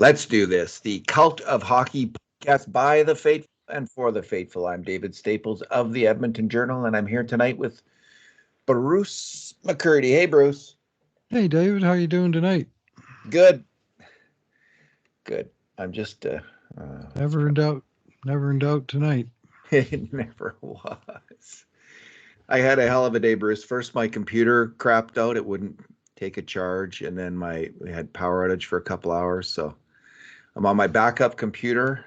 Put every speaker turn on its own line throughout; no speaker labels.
Let's do this. The Cult of Hockey podcast by the faithful and for the faithful. I'm David Staples of the Edmonton Journal, and I'm here tonight with Bruce McCurdy. Hey, Bruce.
Hey, David, how you doing tonight?
Good. Good. I'm just
Never in doubt tonight.
it never was. I had a hell of a day, Bruce. First, my computer crapped out; it wouldn't take a charge, and then we had power outage for a couple hours. So I'm on my backup computer,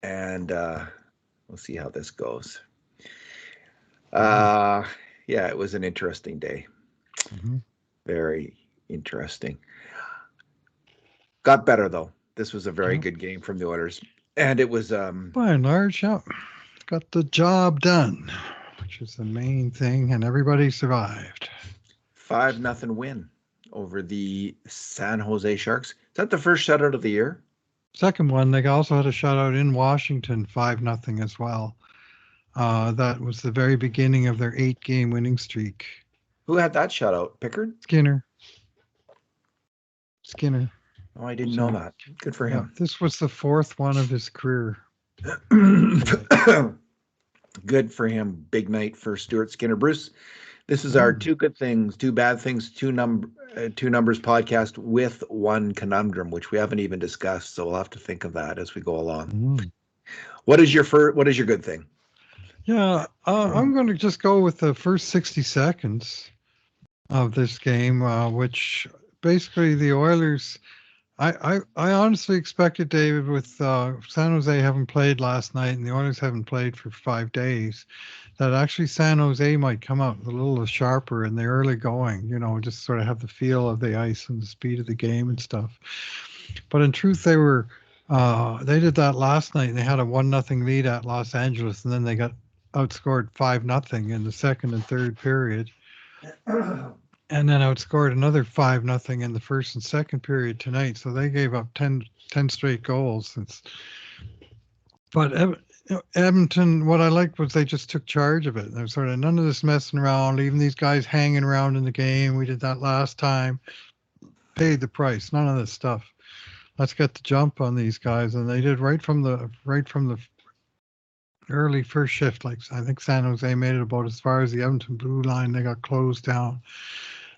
and we'll see how this goes. Yeah, it was an interesting day.
Mm-hmm.
Very interesting. Got better though. This was a very good game from the Oilers, and it was
By and large, yeah, got the job done, which is the main thing, and everybody survived.
5-0 win over the San Jose Sharks. Is that the first shutout of the year?
Second one, they also had a shutout in Washington, 5-0 as well. That was the very beginning of their 8-game winning streak.
Who had that shutout? Pickard?
Skinner.
Oh, I didn't know that. Good for him.
This was the fourth one of his career.
Good for him. Big night for Stuart Skinner. Bruce, this is our two good things, two bad things, two numbers podcast with one conundrum, which we haven't even discussed. So we'll have to think of that as we go along. What is your good thing?
Yeah, I'm going to just go with the first 60 seconds of this game, which basically the Oilers. I honestly expected, David, with San Jose having played last night and the Oilers haven't played for 5 days, that actually San Jose might come out a little sharper in the early going, just sort of have the feel of the ice and the speed of the game and stuff. But in truth, they did that last night. They had a 1-0 lead at Los Angeles, and then they got outscored 5-0 in the second and third period. And then outscored another 5-0 in the first and second period tonight. So they gave up 10 straight goals. But Edmonton, what I liked was they just took charge of it. There's sort of none of this messing around, leaving these guys hanging around in the game. We did that last time. Paid the price. None of this stuff. Let's get the jump on these guys. And they did right from the early first shift. Like I think San Jose made it about as far as the Edmonton blue line. They got closed down.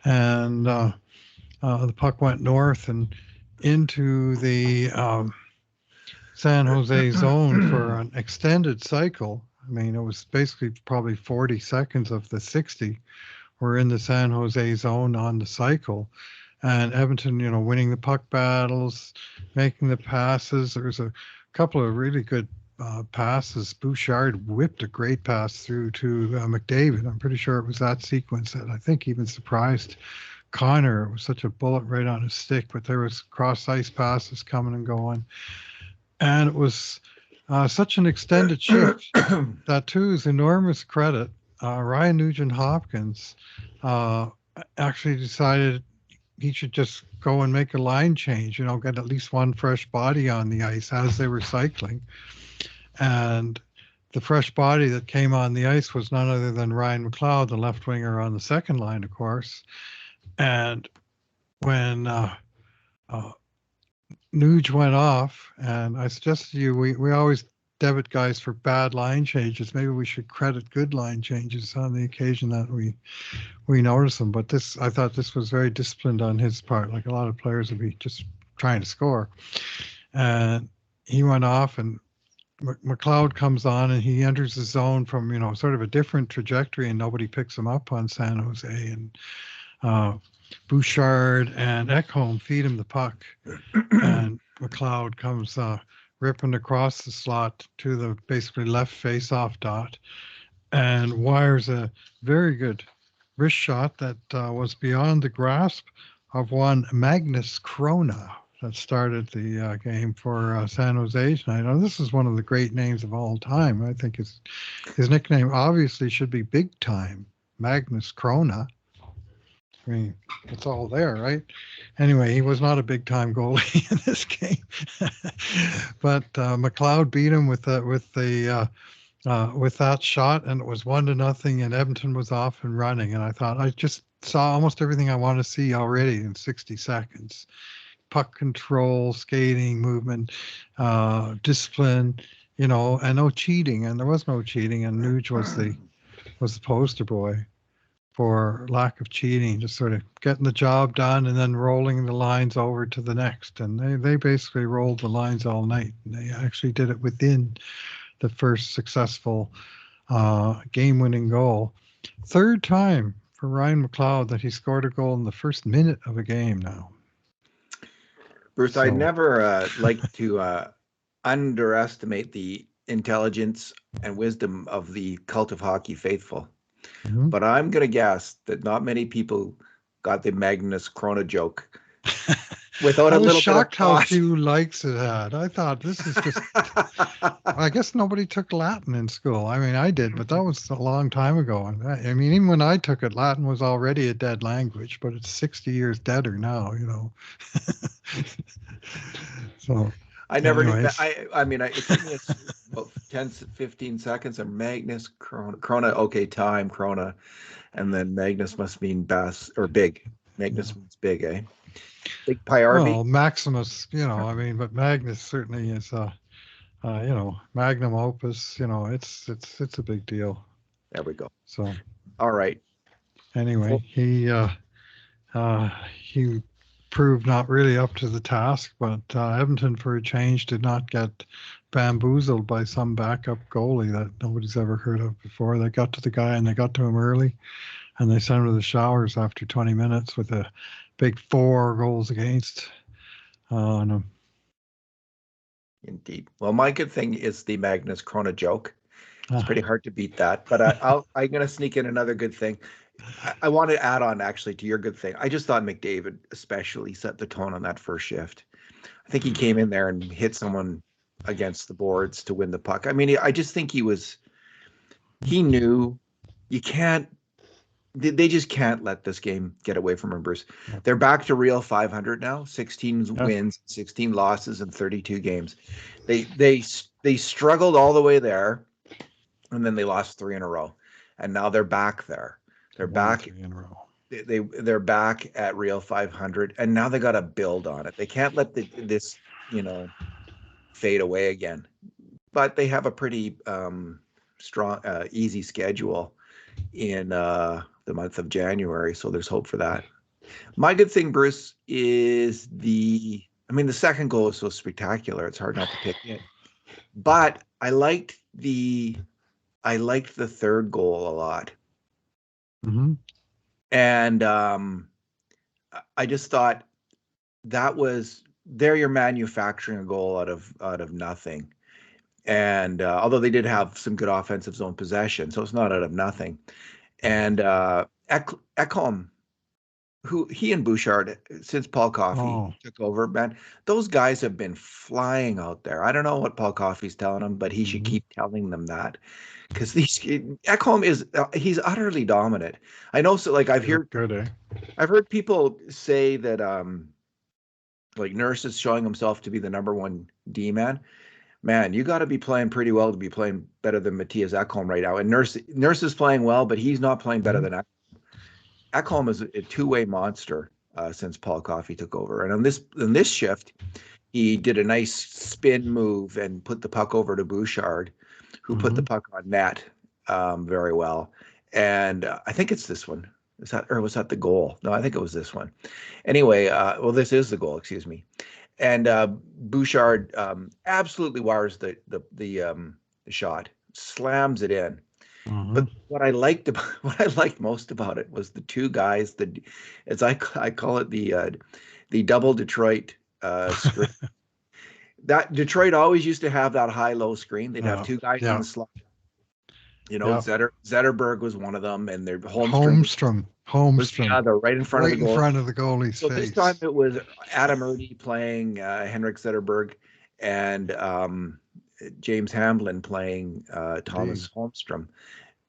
And the puck went north and into the San Jose zone for an extended cycle. I mean, it was basically probably 40 seconds of the 60 were in the San Jose zone on the cycle. And Edmonton, winning the puck battles, making the passes. There was a couple of really good passes. Bouchard whipped a great pass through to McDavid. I'm pretty sure it was that sequence that I think even surprised Connor. It was such a bullet right on his stick, but there was cross ice passes coming and going. And it was such an extended shift that, to his enormous credit, Ryan Nugent-Hopkins actually decided he should just go and make a line change, get at least one fresh body on the ice as they were cycling. And the fresh body that came on the ice was none other than Ryan McLeod, the left winger on the second line, of course. And when Nuge went off, and I suggested to you, we always debit guys for bad line changes. Maybe we should credit good line changes on the occasion that we notice them. But I thought this was very disciplined on his part. Like a lot of players would be just trying to score. And he went off, and McLeod comes on, and he enters the zone from, sort of a different trajectory, and nobody picks him up on San Jose. And Bouchard and Ekholm feed him the puck, and McLeod comes ripping across the slot to the basically left face-off dot and wires a very good wrist shot that was beyond the grasp of one Magnus Krona that started the game for San Jose tonight. Now, this is one of the great names of all time. I think his nickname obviously should be Big Time, Magnus Krona. I mean, it's all there, right? Anyway, he was not a big-time goalie in this game, but McLeod beat him with that shot, and it was 1-0, and Edmonton was off and running. And I thought I just saw almost everything I want to see already in 60 seconds. puck control, skating, movement, discipline, and no cheating. And there was no cheating. And Nuge was the poster boy for lack of cheating, just sort of getting the job done and then rolling the lines over to the next. And they basically rolled the lines all night. And they actually did it within the first successful game-winning goal. Third time for Ryan McLeod that he scored a goal in the first minute of a game now.
Bruce, I never like to underestimate the intelligence and wisdom of the Cult of Hockey faithful. Mm-hmm. But I'm going to guess that not many people got the Magnus Krona joke without a little bit of thought. I was shocked
how few likes it had. I thought this is just, I guess nobody took Latin in school. I mean, I did, but that was a long time ago. And I mean, even when I took it, Latin was already a dead language, but it's 60 years deader now, So
I never did that. I mean, it took me about 10, 15 seconds of Magnus Krona. Okay, time Krona, and then Magnus must mean bass or big. Magnus means big, eh? Big Pyarby.
Well, Maximus, I mean, but Magnus certainly is, magnum opus. It's a big deal.
There we go.
So,
all right.
Anyway, he proved not really up to the task, but Edmonton, for a change, did not get bamboozled by some backup goalie that nobody's ever heard of before. They got to the guy and they got to him early, and they sent him to the showers after 20 minutes with a big 4 goals against on him.
Indeed. Well, my good thing is the Magnus Krona joke. It's pretty hard to beat that, but I'm going to sneak in another good thing. I want to add on actually to your good thing. I just thought McDavid especially set the tone on that first shift. I think he came in there and hit someone against the boards to win the puck. I mean, I just think he knew they just can't let this game get away from him, Bruce. They're back to real 500 now, 16 wins, 16 losses in 32 games. They struggled all the way there, and then they lost 3 in a row. And now they're back there. They're back in a row. They're back at real 500, and now they got to build on it. They can't let this fade away again. But they have a pretty strong, easy schedule in the month of January, so there's hope for that. My good thing, Bruce, is the second goal is so spectacular. It's hard not to pick it. But I liked the third goal a lot.
Mm-hmm.
And I just thought you're manufacturing a goal out of nothing. And although they did have some good offensive zone possession, so it's not out of nothing. And Ekholm, who he and Bouchard, since Paul Coffey took over, man, those guys have been flying out there. I don't know what Paul Coffey's telling them, but he should keep telling them that. Because Ekholm he's utterly dominant. I know, so like I've heard people say that like Nurse is showing himself to be the number 1 D-man. Man, you got to be playing pretty well to be playing better than Matthias Ekholm right now. And Nurse is playing well, but he's not playing better than Ekholm. Ekholm is a 2-way monster since Paul Coffey took over. And on this shift, he did a nice spin move and put the puck over to Bouchard, who put the puck on net very well. And I think it's this one. Was that the goal? No, I think it was this one. Anyway, this is the goal, excuse me. And Bouchard absolutely wires the shot, slams it in. Mm-hmm. But what I liked most about it was the two guys, as I call it, the double Detroit screen. That Detroit always used to have that high-low screen. They'd have two guys in the slot. Zetterberg was one of them, and their Holmstrom was the other, right in front of the goal.
Right in front of the goalie's face.
This time it was Adam Erdy playing Henrik Zetterberg, and James Hamblin playing Thomas Holmstrom.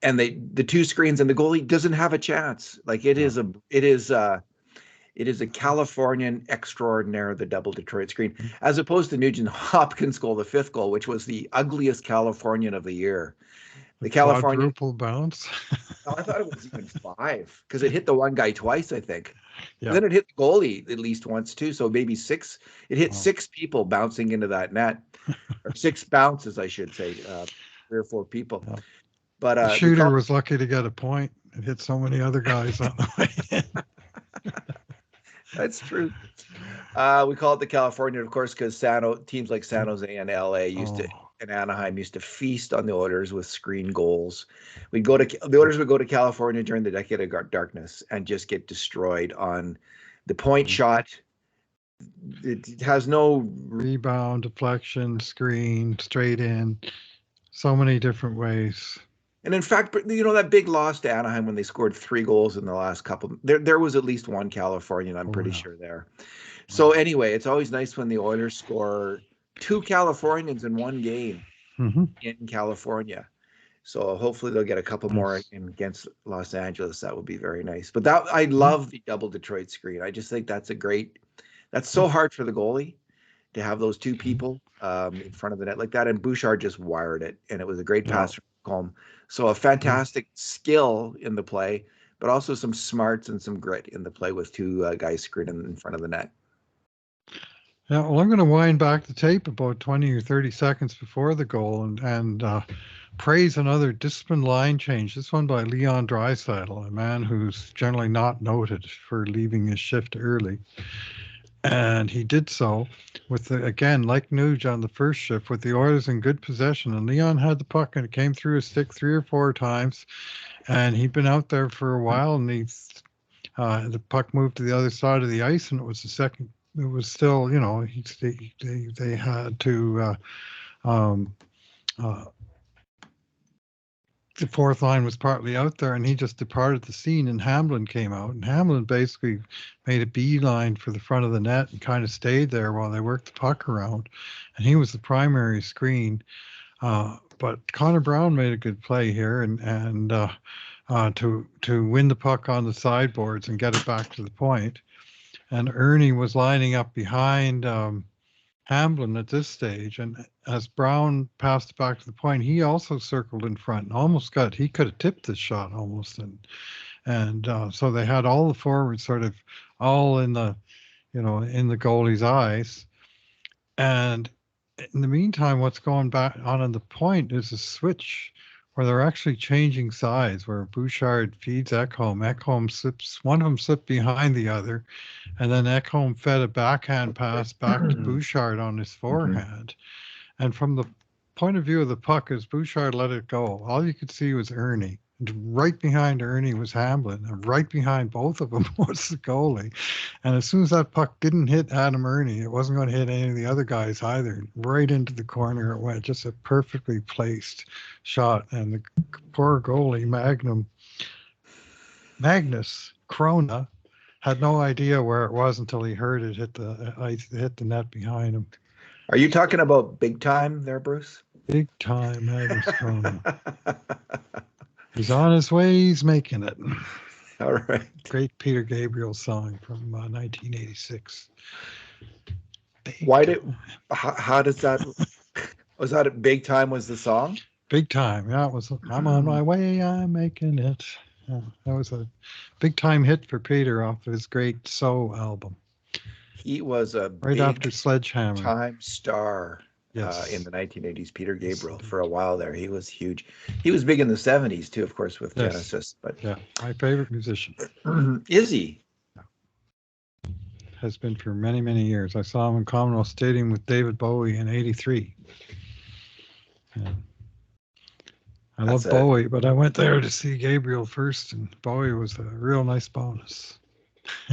And the two screens, and the goalie doesn't have a chance. Like it is a Californian extraordinaire, the double Detroit screen, as opposed to Nugent Hopkins' goal, the 5th goal, which was the ugliest Californian of the year. The Californian
quadruple bounce.
I thought it was even 5 because it hit the one guy twice, I think.
Yeah.
Then it hit the goalie at least once too. So maybe six. It hit
Oh.
6 people bouncing into that net, or 6 bounces, I should say, 3 or 4 people.
Yeah.
But
The
we
shooter
call
was lucky to get a point. It hit so many other guys on the way in.
that's true. We call it the California, of course, because teams like San Jose and LA and Anaheim used to feast on the Oilers with screen goals. The Oilers would go to California during the decade of darkness and just get destroyed on the point shot. It has no
Rebound, deflection, screen, straight in, so many different ways.
And in fact, that big loss to Anaheim when they scored 3 goals in the last couple, there was at least one Californian, I'm pretty sure there. So anyway, it's always nice when the Oilers score 2 Californians in one game in California. So hopefully they'll get a couple more against Los Angeles. That would be very nice. But I love the double Detroit screen. I just think that's so hard for the goalie to have those 2 people in front of the net like that. And Bouchard just wired it, and it was a great pass from Colm. So a fantastic skill in the play, but also some smarts and some grit in the play with 2 guys screening in front of the net.
Yeah, well, I'm going to wind back the tape about 20 or 30 seconds before the goal and praise another disciplined line change. This one by Leon Draisaitl, a man who's generally not noted for leaving his shift early. And he did so with, again, like Nuge on the first shift, with the Oilers in good possession. And Leon had the puck, and it came through his stick 3 or 4 times. And he'd been out there for a while, and the puck moved to the other side of the ice, and it was still, they had to, the fourth line was partly out there, and he just departed the scene, and Hamblin came out, and Hamblin basically made a beeline for the front of the net and kind of stayed there while they worked the puck around, and he was the primary screen. But Connor Brown made a good play here, and to win the puck on the sideboards and get it back to the point. And Ernie was lining up behind Hamblin at this stage, and as Brown passed it back to the point, he also circled in front and he could have tipped this shot almost, and so they had all the forwards sort of all in the goalie's eyes. And in the meantime, what's going back on in the point is a switch where they're actually changing sides, where Bouchard feeds Ekholm slips, one of them slipped behind the other, and then Ekholm fed a backhand pass back to Bouchard on his forehand. And from the point of view of the puck, as Bouchard let it go, all you could see was Ernie. And right behind Ernie was Hamblin, and right behind both of them was the goalie. And as soon as that puck didn't hit Adam Ernie, it wasn't going to hit any of the other guys either. Right into the corner it went, just a perfectly placed shot. And the poor goalie, Magnus Krona, had no idea where it was until he heard it hit the net behind him.
Are you talking about big time there, Bruce?
Big time, Magnus Krona. He's on his way. He's making it.
All right.
Great Peter Gabriel song from 1986.
How does that? Was that a big time? Was the song?
Big time. Yeah, it was. I'm on my way. I'm making it. Yeah, that was a big time hit for Peter off of his great So album.
He was a
right
big
after Sledgehammer
time star.
Yes.
In the 1980s, Peter Gabriel, for a while there. He was huge. He was big in the 70s too, of course, with Genesis. But
yeah, my favorite musician.
Is he?
Has been for many, many years. I saw him in Commonwealth Stadium with David Bowie in '83. I love Bowie, but I went there to see Gabriel first, and Bowie was a real nice bonus.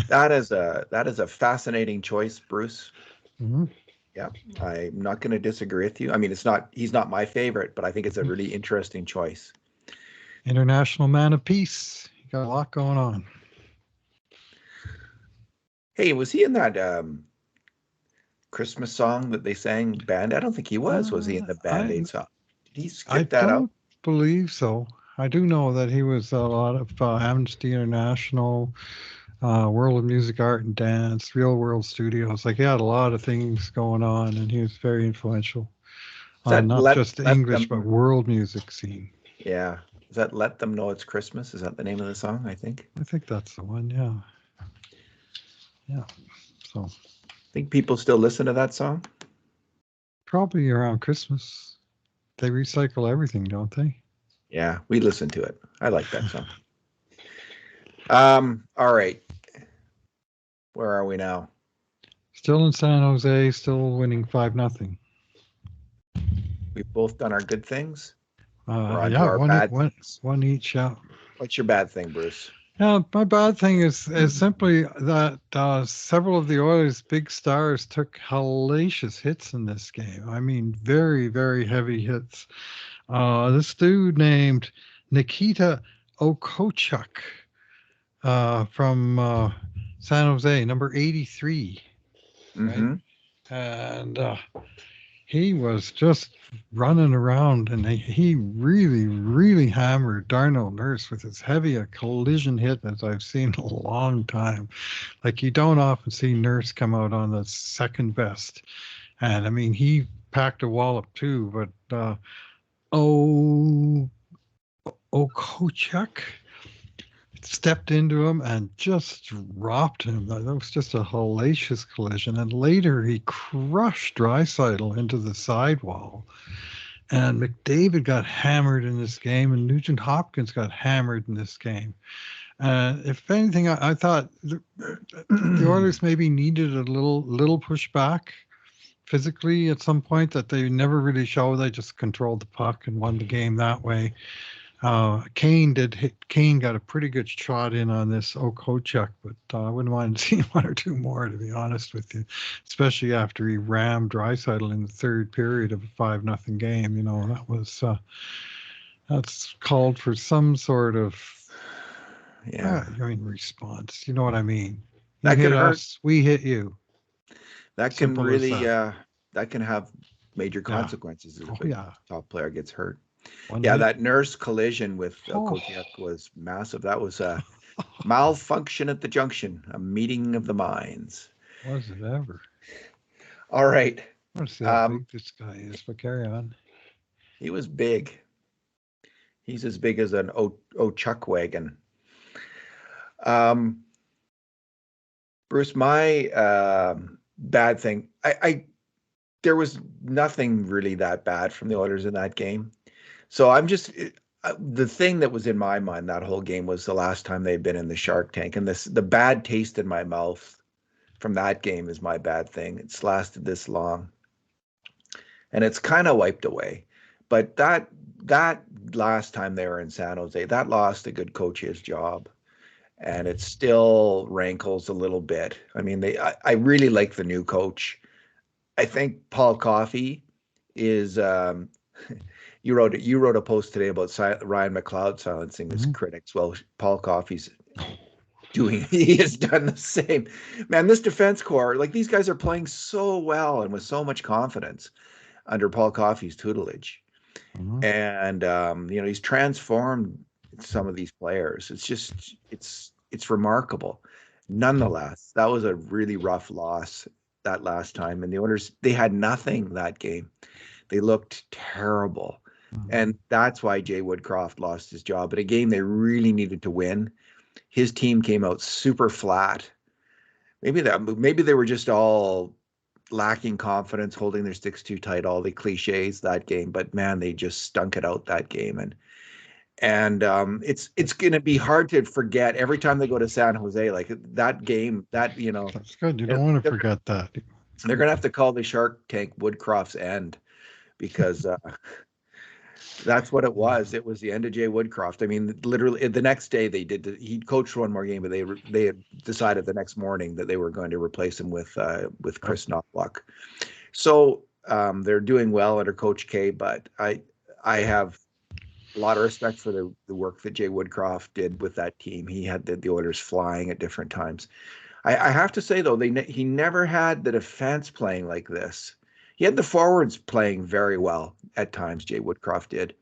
That is a fascinating choice, Bruce.
Mm-hmm.
Yeah, I'm not going to disagree with you. I mean, he's not my favorite, but I think it's a really interesting choice.
International man of peace. He got a lot going on.
Hey, was he in that Christmas song that they sang, Band? I don't think he was. Was he in the Band-Aid song? Did he skip that out?
I don't believe so. I do know that he was a lot of Amnesty International, World of Music, Art and Dance, Real World Studios. Like, he had a lot of things going on, and he was very influential on not just the English, but world music scene.
Yeah. Is that Let Them Know It's Christmas? Is that the name of the song, I think?
I think that's the one, yeah. Yeah. So
Think people still listen to that song?
probably around Christmas. They recycle everything, don't they?
Yeah, we listen to it. I like that song. All right. Where are we now?
Still in San Jose, still winning 5-0.
We've both done our good things. We're on to
Yeah,
our bad things.
one each. Yeah.
What's your bad thing, Bruce?
Yeah, my bad thing is simply that several of the Oilers' big stars took hellacious hits in this game. I mean, very, very heavy hits. This dude named Nikita Okochuk from San Jose, number 83, right?
Mm-hmm.
And he was just running around, and he really, really hammered Darnell Nurse with as heavy a collision hit as I've seen in a long time. Like, you don't often see Nurse come out on the second best, and I mean, he packed a wallop too. But oh, Okochuk stepped into him and just dropped him. That was just a hellacious collision. And later he crushed Draisaitl into the sidewall. And McDavid got hammered in this game, and Nugent Hopkins got hammered in this game. If anything, I thought the Oilers maybe needed a little pushback physically at some point that they never really showed. They just controlled the puck and won the game that way. Kane got a pretty good shot in on this Okochuk, but I wouldn't mind seeing one or two more, to be honest with you, especially after he rammed Draisaitl in the third period of a 5-0 game. You know, that's called for some sort of response. You know what I mean? You
That can
hit
hurt.
us, we hit you.
That can
Simple as
really
that.
that can have major
Yeah.
consequences if
Oh
a
yeah.
top player gets hurt.
One
Yeah,
hit.
that Nurse collision with
Oh.
Kotiak was massive. That was a malfunction at the junction, a meeting of the minds.
Was it ever?
All right.
I want to see how big this guy is, but carry on.
He was big. He's as big as an Chuck wagon. Bruce, my bad thing, I there was nothing really that bad from the Oilers in that game. So I'm just the thing that was in my mind that whole game was the last time they'd been in the Shark Tank, and the bad taste in my mouth from that game is my bad thing. It's lasted this long, and it's kind of wiped away. But that last time they were in San Jose, that lost a good coach his job, and it still rankles a little bit. I mean, I really like the new coach. I think Paul Coffey is. You wrote a post today about Ryan McLeod silencing his critics. Well, Paul Coffey's he has done the same. Man, this defense core, like, these guys are playing so well and with so much confidence under Paul Coffey's tutelage. And he's transformed some of these players. It's just it's remarkable. Nonetheless, that was a really rough loss that last time, and the Oilers, they had nothing that game. They looked terrible. And that's why Jay Woodcroft lost his job. But a game they really needed to win. His team came out super flat. Maybe they were just all lacking confidence, holding their sticks too tight, all the cliches that game. But man, they just stunk it out that game. And it's going to be hard to forget every time they go to San Jose, like that game. That's
good. You don't want to forget that.
They're going to have to call the Shark Tank Woodcroft's end, because that's what it was. It was the end of Jay Woodcroft. I mean, literally the next day he coached one more game, but they had decided the next morning that they were going to replace him with Chris Knoblauch. So they're doing well under Coach K, but I have a lot of respect for the work that Jay Woodcroft did with that team. He had the Oilers flying at different times. I have to say, though, he never had the defense playing like this. He had the forwards playing very well at times, Jay Woodcroft did.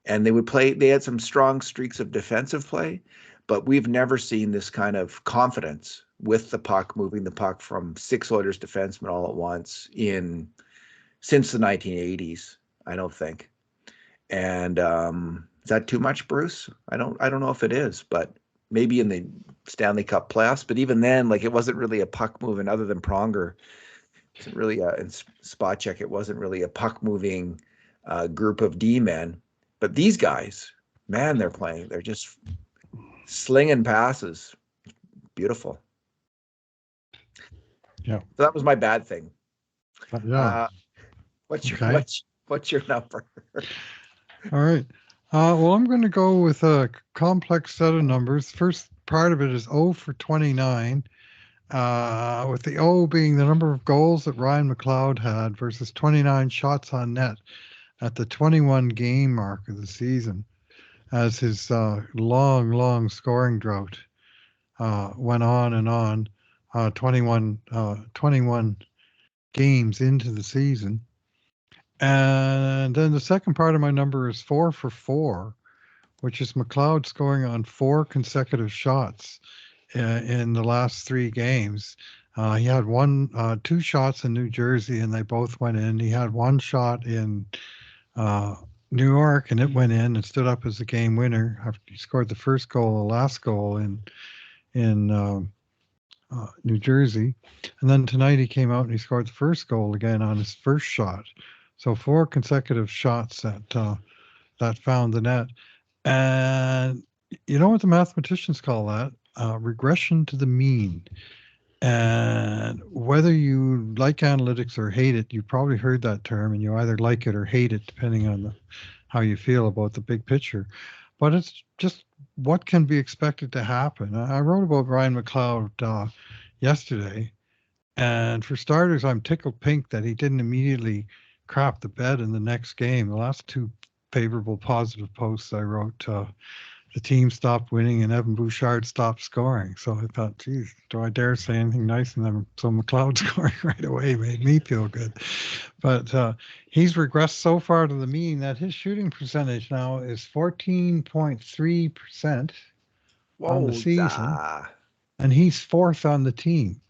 And they had some strong streaks of defensive play, but we've never seen this kind of confidence with the puck, moving the puck from 6 Oilers defensemen all at once since the 1980s, I don't think. And is that too much, Bruce? I don't know if it is, but maybe in the Stanley Cup playoffs, but even then, like, it wasn't really a puck moving other than Pronger. It wasn't really in spot check. It wasn't really a puck moving group of D men. But these guys, man, they're playing. They're just slinging passes. Beautiful.
Yeah.
So that was my bad thing.
Yeah.
What's your
Okay.
what's your number?
All right. Well, I'm going to go with a complex set of numbers. First part of it is 0 for 29, with the O being the number of goals that Ryan McLeod had versus 29 shots on net at the 21 game mark of the season, as his long scoring drought went on and on, 21 games into the season. And then the second part of my number is 4 for 4, which is McLeod scoring on 4 consecutive shots in the last 3 games. He had two shots in New Jersey, and they both went in. He had one shot in New York, and it went in and stood up as the game winner after he scored the first goal, the last goal in New Jersey. And then tonight he came out and he scored the first goal again on his first shot. So 4 consecutive shots that found the net. And you know what the mathematicians call that? Regression to the mean. And whether you like analytics or hate it, you probably heard that term, and you either like it or hate it, depending on how you feel about the big picture. But it's just what can be expected to happen. I wrote about Ryan McLeod yesterday, and for starters, I'm tickled pink that he didn't immediately crap the bed in the next game. The last 2 favorable positive posts I wrote, the team stopped winning and Evan Bouchard stopped scoring. So I thought, geez, do I dare say anything nice? And then so McLeod scoring right away made me feel good. But he's regressed so far to the mean that his shooting percentage now is 14.3% on the season, and he's 4th on the team,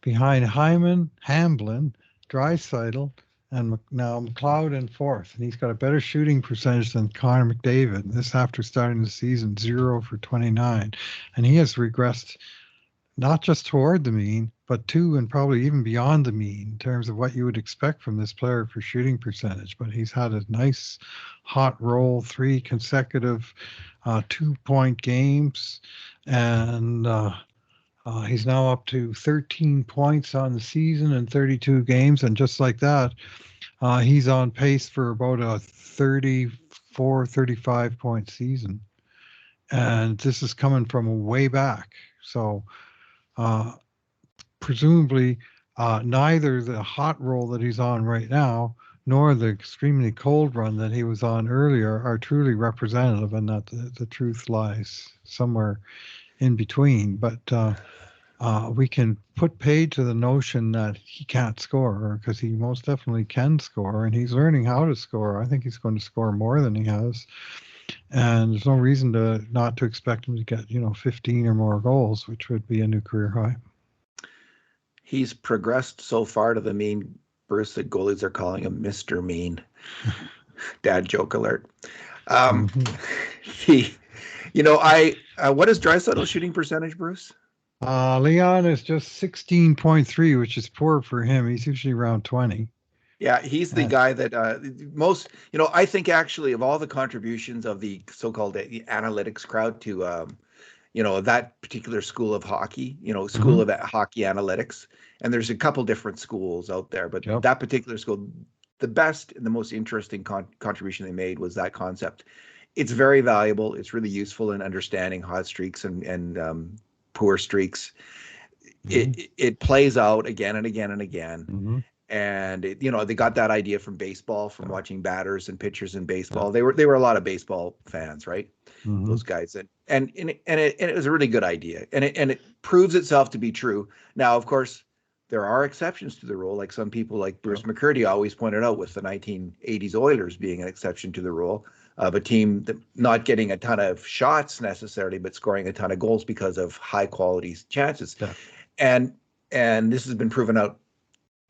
behind Hyman, Hamblin, Draisaitl, and now McLeod in 4th. And he's got a better shooting percentage than Connor McDavid. This after starting the season 0 for 29. And he has regressed not just toward the mean, but to and probably even beyond the mean in terms of what you would expect from this player for shooting percentage. But he's had a nice hot roll, 3 consecutive 2-point games, and he's now up to 13 points on the season in 32 games. And just like that, he's on pace for about a 34, 35 point season. And this is coming from way back. So presumably neither the hot roll that he's on right now nor the extremely cold run that he was on earlier are truly representative, and that the truth lies somewhere in between. But we can put paid to the notion that he can't score, because he most definitely can score, and he's learning how to score. I think he's going to score more than he has, and there's no reason not to expect him to get 15 or more goals, which would be a new career high.
He's progressed so far to the mean, Bruce, that goalies are calling him Mr. Mean. Dad joke alert. What is Draisaitl's shooting percentage, Bruce?
Leon is just 16.3, which is poor for him. He's usually around 20.
Yeah, he's the guy that most, I think actually of all the contributions of the so-called analytics crowd to, that particular school of hockey, school of hockey analytics. And there's a couple different schools out there, but that particular school, the best and the most interesting contribution they made was that concept. It's very valuable. It's really useful in understanding hot streaks and poor streaks. It plays out again and again and again. And they got that idea from baseball, from watching batters and pitchers in baseball. They were a lot of baseball fans, right? Those guys, and it was a really good idea, and it proves itself to be true. Now, of course, there are exceptions to the rule, like some people like Bruce McCurdy always pointed out, with the 1980s Oilers being an exception to the rule of a team that not getting a ton of shots necessarily, but scoring a ton of goals because of high quality chances. And this has been proven out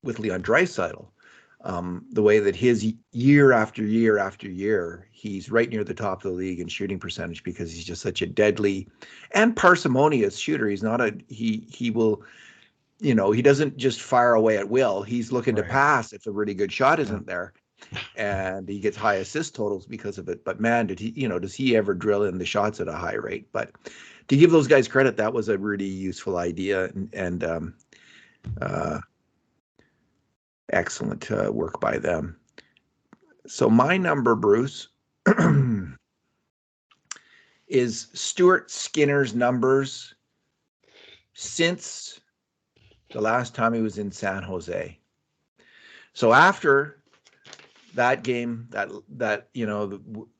with Leon Draisaitl. The way that his year after year after year, he's right near the top of the league in shooting percentage because he's just such a deadly and parsimonious shooter. He's not he will, he doesn't just fire away at will. He's looking to
Right.
pass if a really good shot
Yeah.
isn't there. And he gets high assist totals because of it. But man, does he ever drill in the shots at a high rate? But to give those guys credit, that was a really useful idea and excellent work by them. So my number, Bruce, is Stuart Skinner's numbers since the last time he was in San Jose. So after that game, that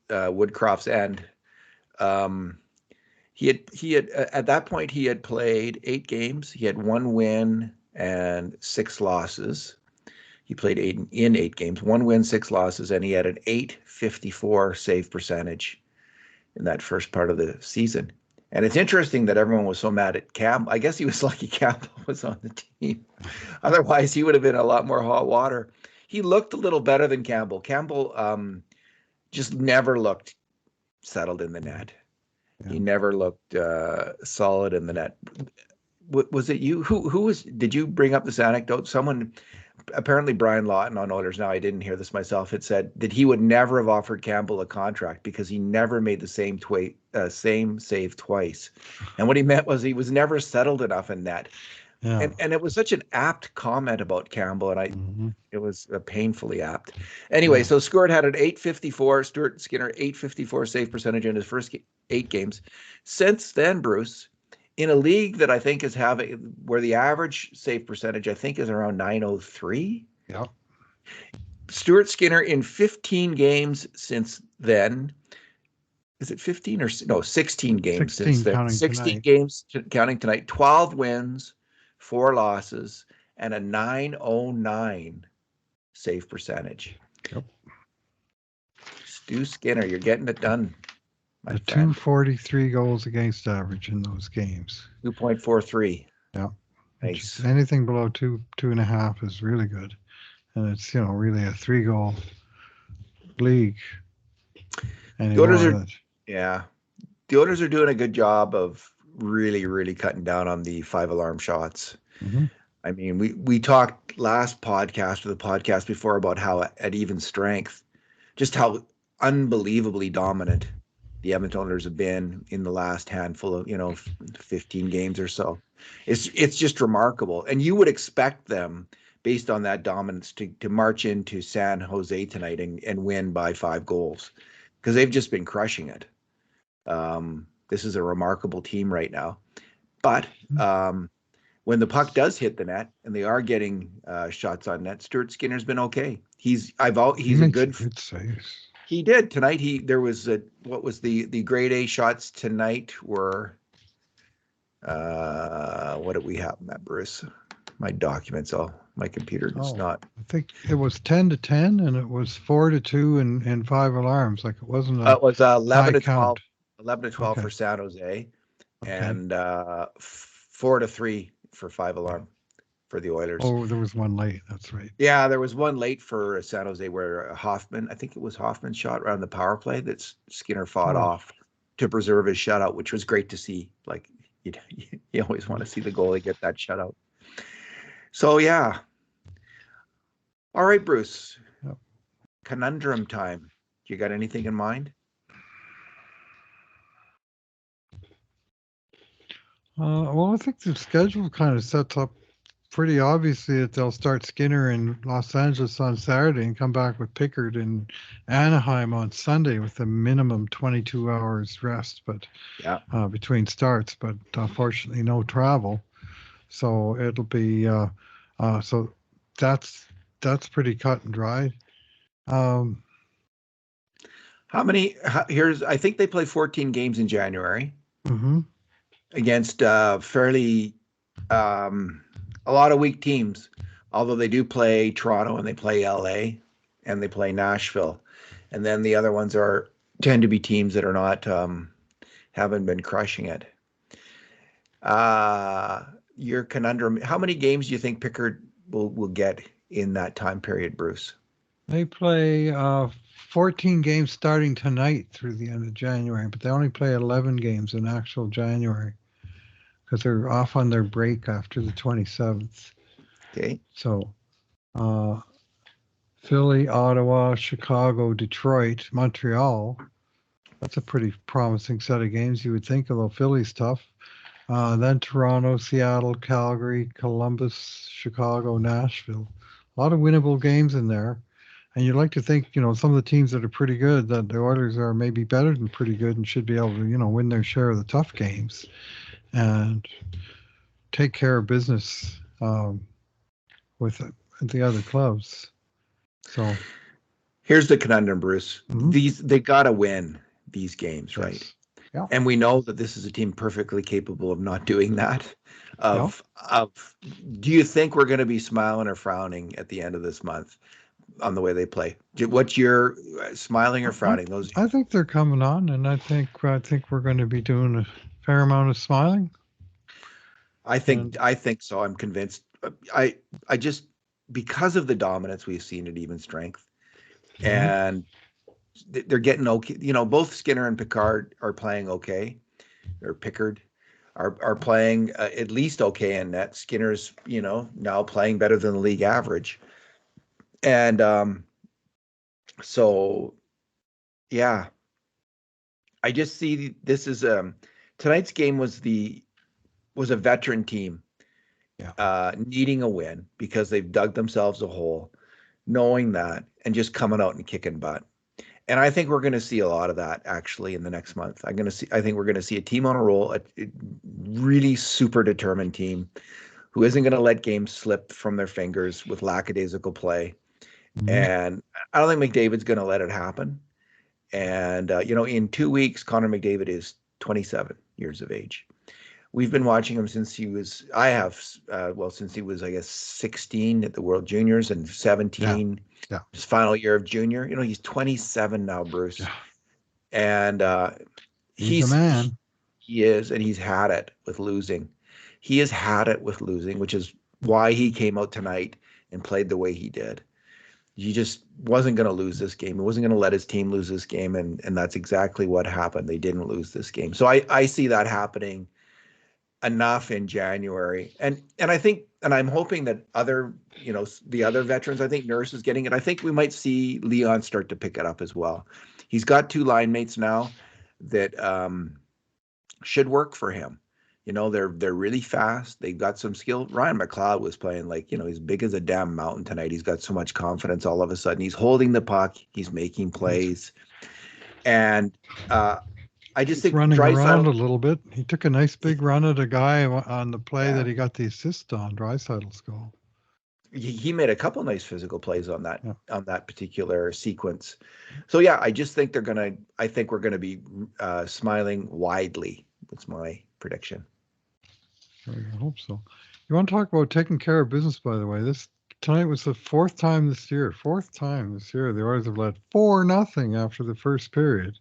Woodcroft's end, he had at that point he had played 8 games. He had 1 win and 6 losses. He played 8 games, 1 win, 6 losses, and he had an .854 save percentage in that first part of the season. And it's interesting that everyone was so mad at Campbell. I guess he was lucky Campbell was on the team. Otherwise, he would have been a lot more hot water. He looked a little better than Campbell. Campbell just never looked settled in the net. Yeah. He never looked solid in the net. Was it you? Did you bring up this anecdote? Someone, apparently Brian Lawton on Oilers Now, I didn't hear this myself, had said that he would never have offered Campbell a contract because he never made the same save twice. And what he meant was he was never settled enough in net. Yeah. And it was such an apt comment about Campbell, and it was painfully apt. Anyway, so Stuart had an .854, Stuart Skinner, .854 save percentage in his first 8 games. Since then, Bruce, in a league that I think is having, where the average save percentage, I think, is around .903.
Yeah.
Stuart Skinner in 15 games since then. Is it 15 or no? 16 games
16
since then. 16 games counting tonight. 12 wins, 4 losses, and a .909 save percentage.
Yep.
Stu Skinner, you're getting it done.
The 243 goals against average in those games.
2.43.
Yeah.
Nice.
Anything below 2.5 is really good. And it's, really a 3-goal league.
The Oilers are doing a good job of really, really cutting down on the 5-alarm shots.
Mm-hmm.
I mean, we talked last podcast or the podcast before about how at even strength, just how unbelievably dominant the Edmonton Oilers have been in the last handful of 15 games or so. It's just remarkable, and you would expect them, based on that dominance, to march into San Jose tonight and win by 5 goals, because they've just been crushing it. This is a remarkable team right now, but when the puck does hit the net and they are getting shots on net, Stuart Skinner's been okay. He's a good
saves.
He did tonight. There was what was the grade A shots tonight were. What did we have, Matt Bruce? My documents, my computer is not.
I think it was 10-10, and it was 4-2 and 5 alarms. Like it wasn't.
It was 11 to 12.
Count.
11 to 12 for San Jose, and 4-3 for 5 alarm for the Oilers.
Oh, there was one late. That's right.
Yeah, there was one late for San Jose where Hoffman, I think it was Hoffman, shot around the power play that Skinner fought off to preserve his shutout, which was great to see. Like you always want to see the goalie get that shutout. So yeah. All right, Bruce.
Yep.
Conundrum time. You got anything in mind?
Well, I think the schedule kind of sets up pretty obviously that they'll start Skinner in Los Angeles on Saturday and come back with Pickard in Anaheim on Sunday with a minimum 22 hours rest, but between starts, but unfortunately no travel. So it'll be so that's pretty cut and dried.
I think they play 14 games in January.
Mm-hmm.
Against fairly a lot of weak teams, although they do play Toronto and they play LA and they play Nashville, and then the other ones tend to be teams that are not haven't been crushing it. Your conundrum: how many games do you think Pickard will get in that time period, Bruce?
They play 14 games starting tonight through the end of January, but they only play 11 games in actual January because they're off on their break after the 27th.
Okay.
So Philly, Ottawa, Chicago, Detroit, Montreal. That's a pretty promising set of games, you would think, although Philly's tough. Then Toronto, Seattle, Calgary, Columbus, Chicago, Nashville. A lot of winnable games in there. And you'd like to think, some of the teams that are pretty good, that the Oilers are maybe better than pretty good and should be able to, win their share of the tough games and take care of business with the other clubs. So
here's the conundrum, Bruce.
Mm-hmm.
They got to win these games, right?
Yes. Yeah.
And we know that this is a team perfectly capable of not doing that. Do you think we're going to be smiling or frowning at the end of this month on the way they play? What's your smiling or frowning?
I think they're coming on, and I think we're going to be doing a fair amount of smiling.
I think so. I'm convinced. I just, because of the dominance we've seen at even strength, and they're getting okay. Both Skinner and Picard are playing okay, or Pickard are playing at least okay in net. Skinner's now playing better than the league average, and so yeah, I just see this is tonight's game was a veteran team needing a win because they've dug themselves a hole, knowing that, and just coming out and kicking butt. And I think we're going to see a lot of that actually in the next month. I think we're going to see a team on a roll, a really super determined team who isn't going to let games slip from their fingers with lackadaisical play. And I don't think McDavid's going to let it happen. And, in 2 weeks, Connor McDavid is 27 years of age. We've been watching him since he was, since he was, I guess, 16 at the World Juniors and 17, his final year of junior. He's 27 now, Bruce. Yeah. And
he's a man.
He is, and he's had it with losing. He has had it with losing, which is why he came out tonight and played the way he did. He just wasn't going to lose this game. He wasn't going to let his team lose this game, and that's exactly what happened. They didn't lose this game. So I see that happening enough in January. And I think, and I'm hoping that the other veterans, I think Nurse is getting it. I think we might see Leon start to pick it up as well. He's got 2 line mates now that should work for him. They're really fast. They've got some skill. Ryan McLeod was playing he's big as a damn mountain tonight. He's got so much confidence all of a sudden. He's holding the puck. He's making plays. And I just think
running around a little bit. He took a nice big run at a guy on the play that he got the assist on, Draisaitl's goal.
He made a couple nice physical plays on that particular sequence. So yeah, I just think I think we're gonna be smiling widely. That's my prediction.
I hope so. You want to talk about taking care of business, by the way? Tonight was the fourth time this year. The Oilers have led 4-0 after the first period.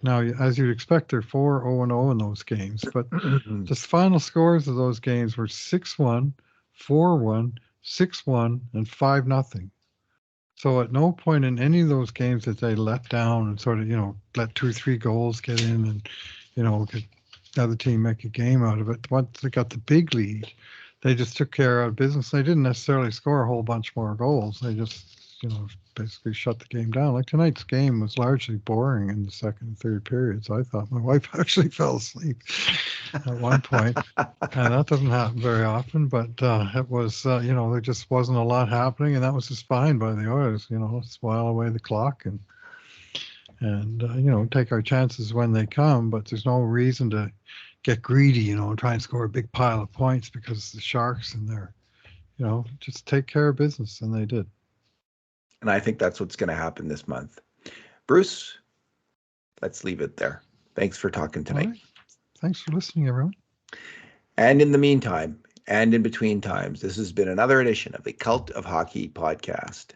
Now, as you'd expect, they're 4-0-0 in those games, but the final scores of those games were 6-1, 4-1, 6-1, and 5-0. So at no point in any of those games did they let down and sort of, let 2 or 3 goals get in and, get the other team make a game out of it. Once they got the big lead, they just took care of business. They didn't necessarily score a whole bunch more goals. They just, basically shut the game down. Like tonight's game was largely boring in the second and third periods. I thought my wife actually fell asleep at one point, and that doesn't happen very often. But it was, there just wasn't a lot happening, and that was just fine by the Oilers. Just while away the clock and take our chances when they come. But there's no reason to get greedy, and try and score a big pile of points because the Sharks and their, just take care of business, and they did.
And I think that's what's going to happen this month. Bruce, let's leave it there. Thanks for talking tonight.
Right. Thanks for listening, everyone.
And in the meantime, and in between times, this has been another edition of the Cult of Hockey podcast.